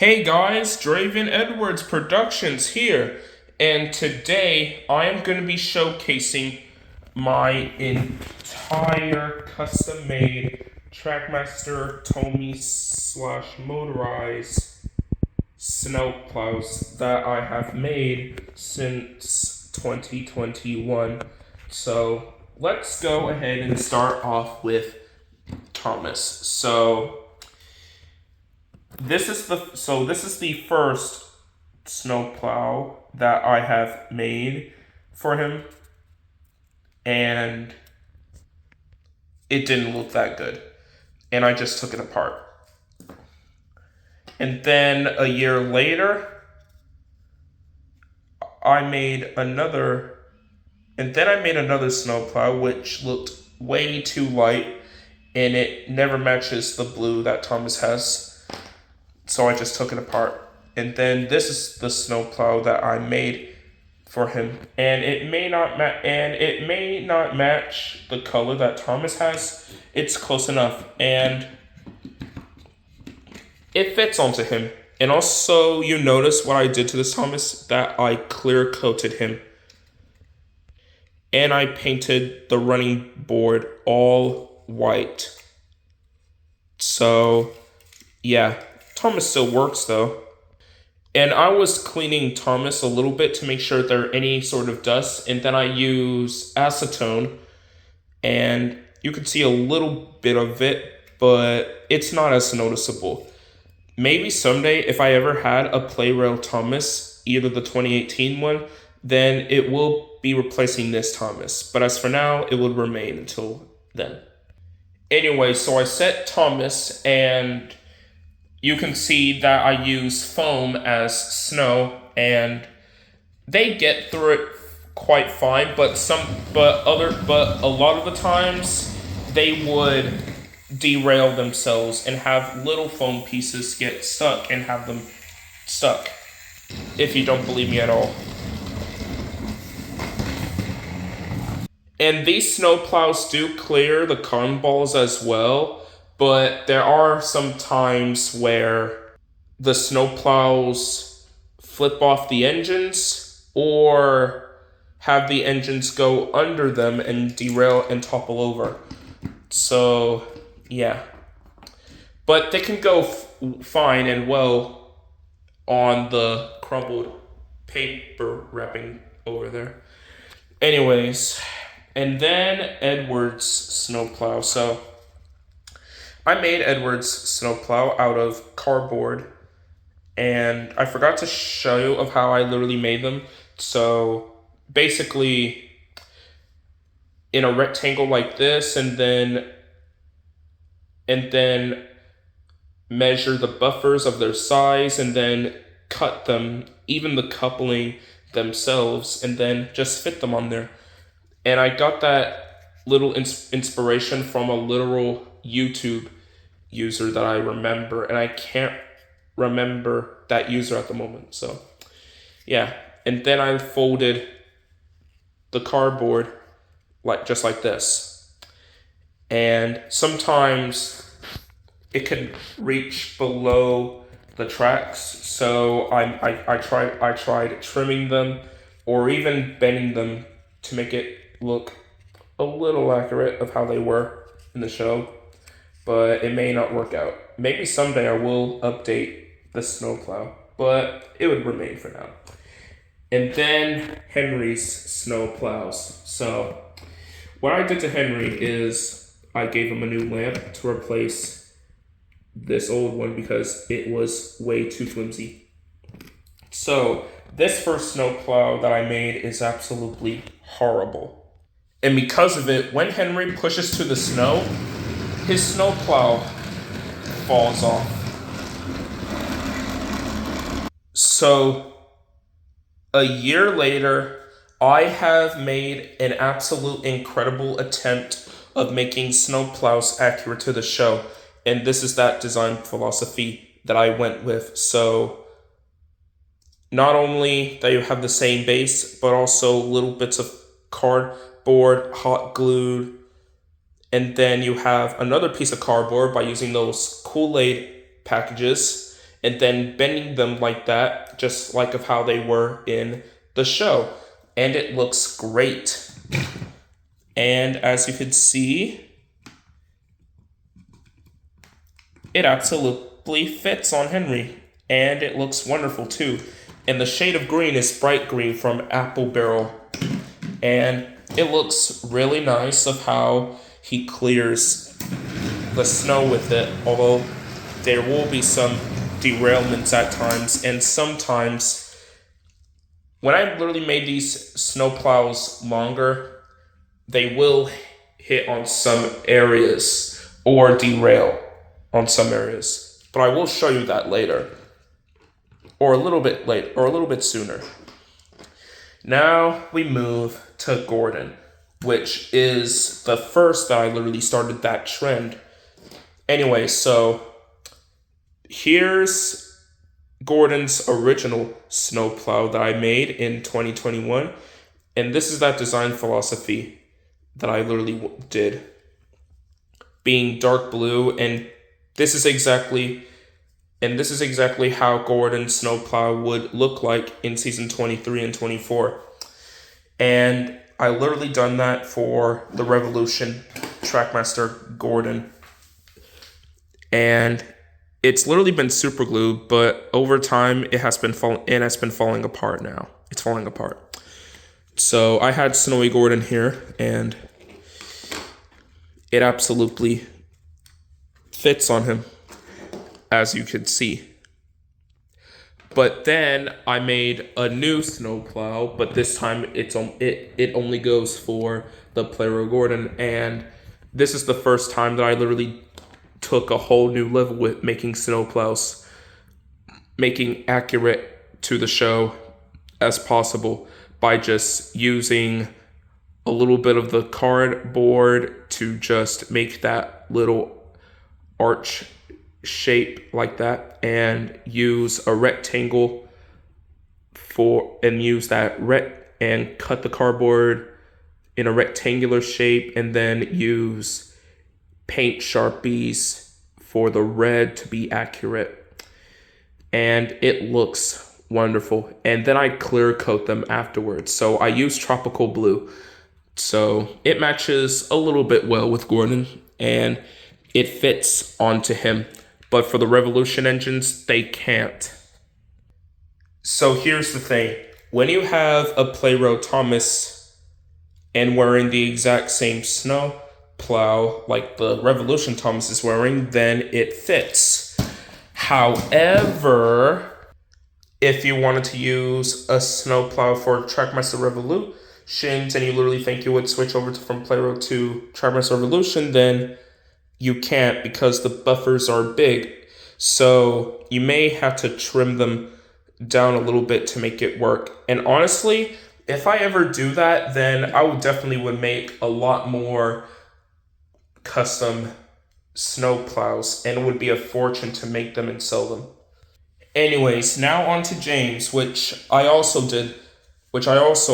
Hey guys, Draven Edwards Productions here, and today I am going to be showcasing my entire custom-made Trackmaster Tommy / motorized snowplows that I have made since 2021. So let's go ahead and start off with Thomas. This is the first snowplow that I have made for him, and it didn't look that good, and I just took it apart. And then a year later, I made another snowplow which looked way too light, and it never matches the blue that Thomas has. So I just took it apart. And then this is the snowplow that I made for him, and it may not match the color that Thomas has. It's close enough, and it fits onto him. And also, you notice what I did to this Thomas, that I clear coated him, and I painted the running board all white. So yeah, Thomas still works though. And I was cleaning Thomas a little bit to make sure there are any sort of dust, and then I use acetone, and you can see a little bit of it, but it's not as noticeable. Maybe someday, if I ever had a Play-Rail Thomas, either the 2018 one, then it will be replacing this Thomas. But as for now, it will remain until then. Anyway, so I set Thomas, and you can see that I use foam as snow, and they get through it quite fine, but a lot of the times they would derail themselves and have little foam pieces get stuck and have them stuck, if you don't believe me at all. And these snowplows do clear the cotton balls as well, but there are some times where the snowplows flip off the engines or have the engines go under them and derail and topple over. So yeah, but they can go fine and well on the crumpled paper wrapping over there. Anyways, and then Edwards snowplow. So I made Edwards snowplow out of cardboard, and I forgot to show you of how I literally made them. So basically, in a rectangle like this, and then measure the buffers of their size, and then cut them, even the coupling themselves, and then just fit them on there. And I got that little inspiration from a literal YouTube user that I remember, and I can't remember that user at the moment. So yeah, and then I folded the cardboard just like this, and sometimes it can reach below the tracks, so I tried trimming them or even bending them to make it look a little accurate of how they were in the show, but it may not work out. Maybe someday I will update the snowplow, but it would remain for now. And then Henry's snowplows. So what I did to Henry is I gave him a new lamp to replace this old one because it was way too flimsy. So this first snowplow that I made is absolutely horrible. And because of it, when Henry pushes to the snow, his snowplow falls off. So a year later, I have made an absolute incredible attempt of making snowplows accurate to the show. And this is that design philosophy that I went with. So not only that you have the same base, but also little bits of cardboard hot glued, and then you have another piece of cardboard by using those Kool-Aid packages, and then bending them like that, just like of how they were in the show. And it looks great. And as you can see, it absolutely fits on Henry. And it looks wonderful too. And the shade of green is bright green from Apple Barrel. And it looks really nice of how he clears the snow with it, although there will be some derailments at times, and sometimes when I literally made these snowplows longer, they will hit on some areas or derail on some areas. But I will show you that later, or a little bit late, or a little bit sooner. Now we move to Gordon, which is the first that I literally started that trend. Anyway, so here's Gordon's original snowplow that I made in 2021. And this is that design philosophy that I literally did. Being dark blue, and this is exactly how Gordon's snowplow would look like in season 23 and 24. And I literally done that for the Revolution Trackmaster Gordon. And it's literally been super glued, but over time it has been falling apart now. It's falling apart. So I had Snowy Gordon here, and it absolutely fits on him, as you can see. But then I made a new snowplow, but this time it only goes for the Playrow Gordon, and this is the first time that I literally took a whole new level with making snowplows, making accurate to the show as possible by just using a little bit of the cardboard to just make that little arch shape like that, and use a rectangle and cut the cardboard in a rectangular shape, and then use paint Sharpies for the red to be accurate. And it looks wonderful. And then I clear coat them afterwards. So I use tropical blue. So it matches a little bit well with Gordon, and it fits onto him. But for the Revolution engines, they can't. So here's the thing. When you have a Playrow Thomas and wearing the exact same snowplow like the Revolution Thomas is wearing, then it fits. However, if you wanted to use a snowplow for Trackmaster Revolutions and you literally think you would switch over from Playrow to Trackmaster Revolution, then you can't, because the buffers are big. So you may have to trim them down a little bit to make it work. And honestly, if I ever do that, then I would make a lot more custom snowplows, and it would be a fortune to make them and sell them. Anyways, now on to James, which I also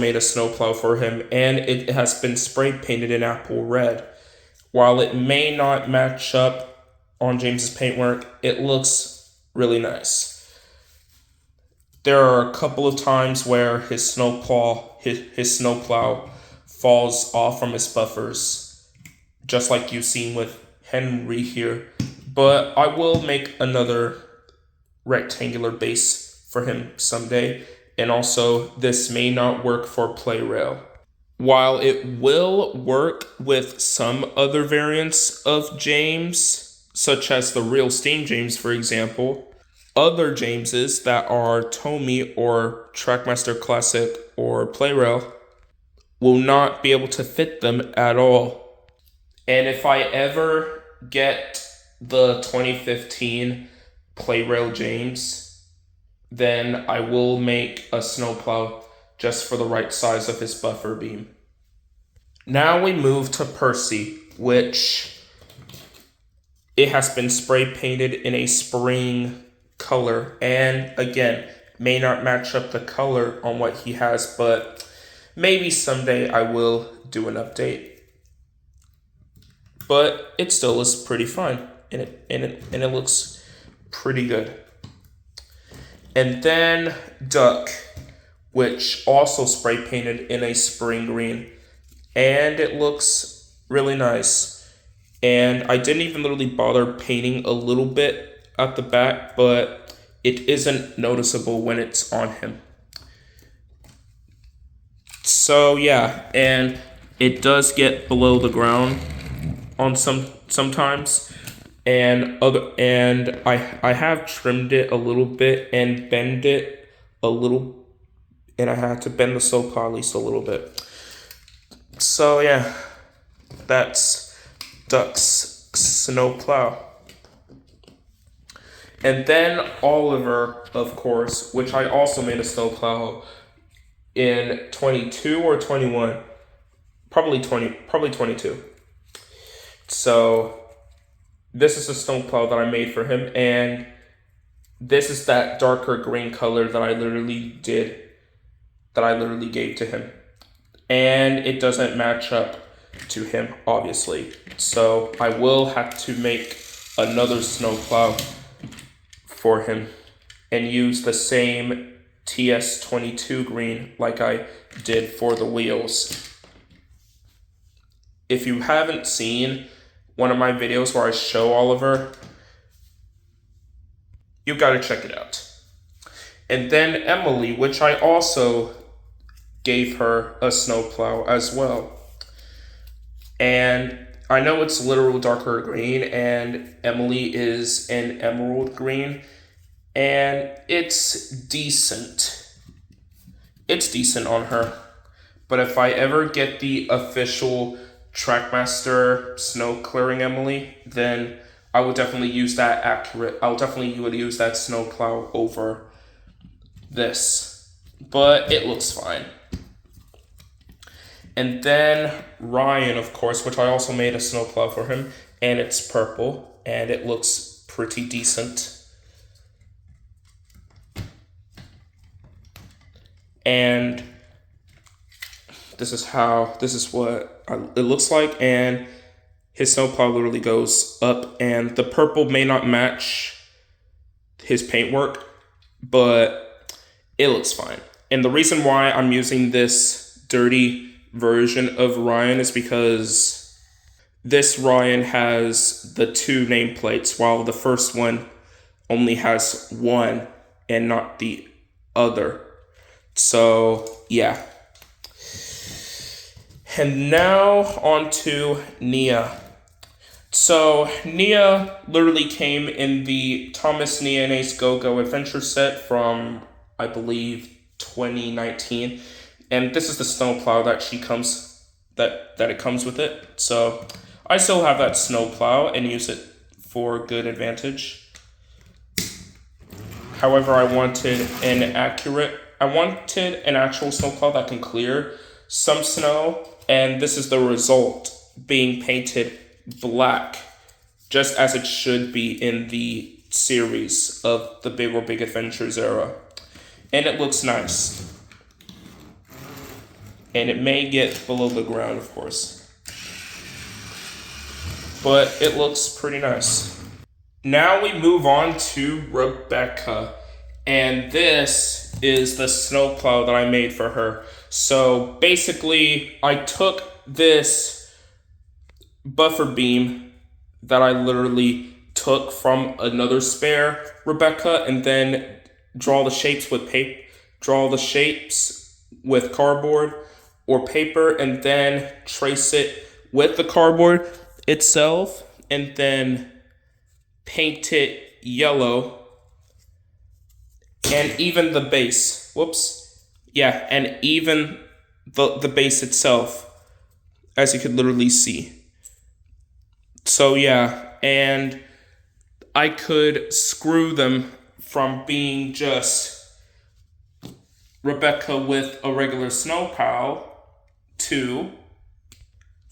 made a snowplow for him, and it has been spray painted in apple red. While it may not match up on James's paintwork, it looks really nice. There are a couple of times where his snowplow falls off from his buffers, just like you've seen with Henry here. But I will make another rectangular base for him someday. And also, this may not work for Playrail. While it will work with some other variants of James, such as the Real Steam James, for example, other Jameses that are Tomy or Trackmaster Classic or Playrail will not be able to fit them at all. And if I ever get the 2015 Playrail James, then I will make a snowplow just for the right size of his buffer beam. Now we move to Percy, which it has been spray painted in a spring color, and again, may not match up the color on what he has, but maybe someday I will do an update. But it still is pretty fine, and it looks pretty good. And then Duck, which also spray painted in a spring green. And it looks really nice. And I didn't even literally bother painting a little bit at the back, but it isn't noticeable when it's on him. So yeah, and it does get below the ground on sometimes, and I have trimmed it a little bit and bend it a little, and I had to bend the snowplow at least a little bit. So yeah, that's Duck's snowplow. And then Oliver, of course, which I also made a snowplow in 22 or 21. Probably 22. So this is a snowplow that I made for him, and this is that darker green color that I literally gave to him. And it doesn't match up to him, obviously. So I will have to make another snowplow for him and use the same TS22 green like I did for the wheels. If you haven't seen one of my videos where I show Oliver, you gotta check it out. And then Emily, which I also gave her a snowplow as well. And I know it's literal darker green, and Emily is an emerald green, and it's decent. It's decent on her. But if I ever get the official Trackmaster Snow Clearing Emily, then I will definitely use that use that snowplow over this. But it looks fine. And then Ryan, of course, which I also made a snowplow for him, and it's purple, and it looks pretty decent. And this is what it looks like, and his snowplow literally goes up, and the purple may not match his paintwork, but it looks fine. And the reason why I'm using this dirty version of Ryan is because this Ryan has the 2 nameplates, while the first one only has 1 and not the other. So yeah. And now on to Nia. So Nia literally came in the Thomas Nia and Ace Go-Go Adventure set from, I believe, 2019. And this is the snowplow that it comes with it. So I still have that snowplow and use it for good advantage. However, I wanted an actual snowplow that can clear some snow, and this is the result, being painted black, just as it should be in the series of the Big or Big Adventures era. And it looks nice. And it may get below the ground, of course. But it looks pretty nice. Now we move on to Rebecca. And this is the snowplow that I made for her. So basically, I took this buffer beam that I literally took from another spare Rebecca, and then draw the shapes with cardboard or paper, and then trace it with the cardboard itself, and then paint it yellow. And even the base, and even the base itself, as you could literally see. So yeah, and I could screw them from being just Rebecca with a regular snowplow to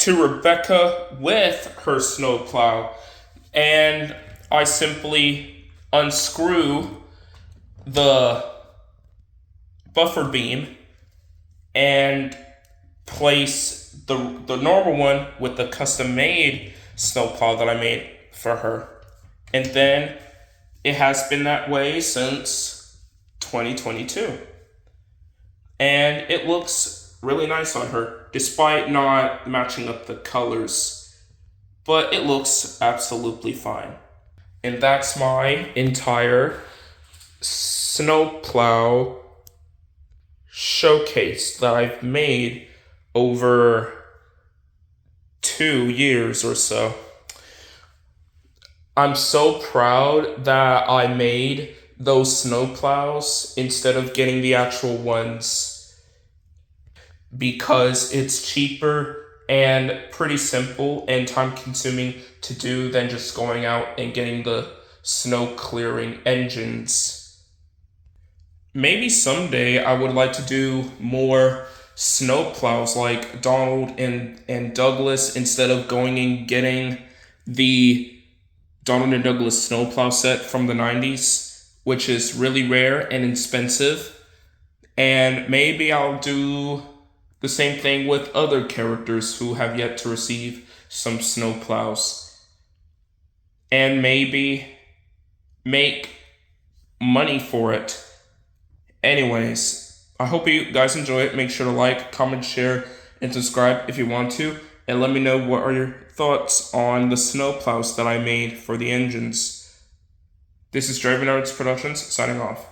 Rebecca with her snowplow. And I simply unscrew the buffer beam and place the normal one with the custom made snowplow that I made for her. And then it has been that way since 2022. And it looks really nice on her, despite not matching up the colors. But it looks absolutely fine. And that's my entire snowplow showcase that I've made over 2 years or so. I'm so proud that I made those snowplows instead of getting the actual ones, because it's cheaper and pretty simple and time consuming to do than just going out and getting the snow clearing engines. Maybe someday I would like to do more snowplows like Donald and Douglas, instead of going and getting the Donald and Douglas snowplow set from the 90s, which is really rare and expensive. And maybe I'll do the same thing with other characters who have yet to receive some snowplows. And maybe make money for it. Anyways, I hope you guys enjoy it. Make sure to like, comment, share, and subscribe if you want to. And let me know what are your thoughts on the snowplows that I made for the engines. This is Driving Arts Productions, signing off.